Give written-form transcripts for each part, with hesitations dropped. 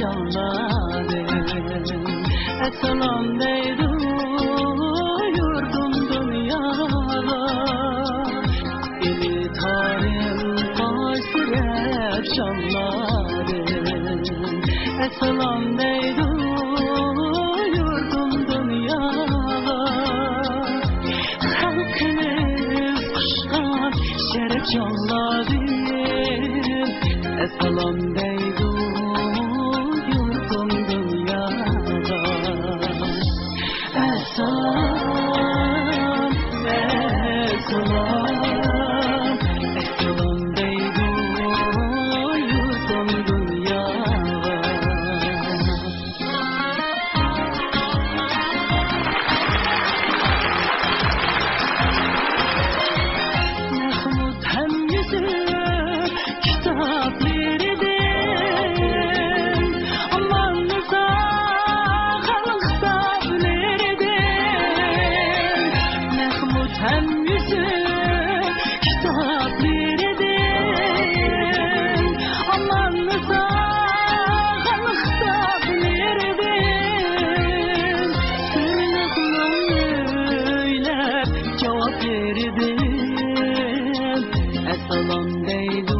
canladım. Selam deydu yurdum dünyada. Eli tarim kaysırep canladım. Selam deydu yurdum dünyada. Halkımız kuşkan şeref canladım. Selam deydu yurdum dünyada. Selam, selam, selam deydu yurdum dünyada. Mahmut hem yüzü kitaplarıdır. Amanınıza halk sabrıdır. Mahmut hem yüzü kitaplarıdır. Amanınıza halk sabrıdır. Sırnaklarını öylep cevap verirdim. Selam deydu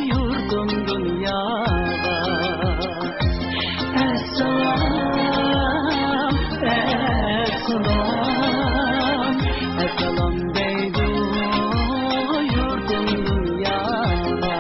yurdum dünyada. Selam, selam, selam deydu yurdum dünyada.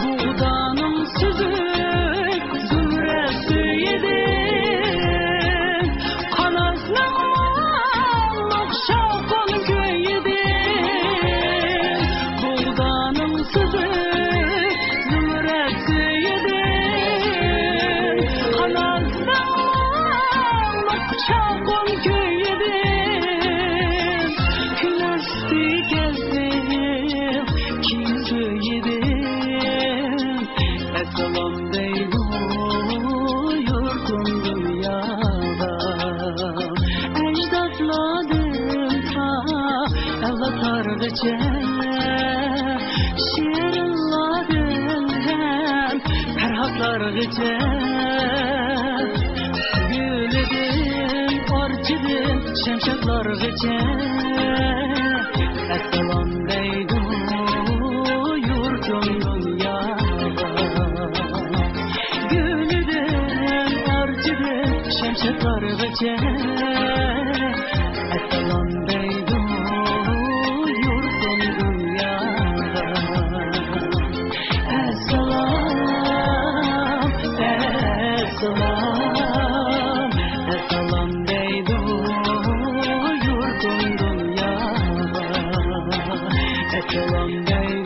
Buğdanın sözü zümresi yedim. Kanatlanmak şavkın köyüdüm. Buğdanın sözü zümresi yedim. Kanatlanmak şavkın köyüdüm. Güneşti gezdim, kimse yedim. Selam deydu yurdum dünyada. Ecdatladım ta evlatlargacha. Şiirladım hem ferhatlargacha. Gülüdüm, orchidim şemşeklargacha. Selam deydu yurdum dünyada. Gülüdüm, orchidim şemşeklargacha. Selam deydu yurdum dünyada. Selam, selam, selam deydu yurdum dünyada. Selam deydu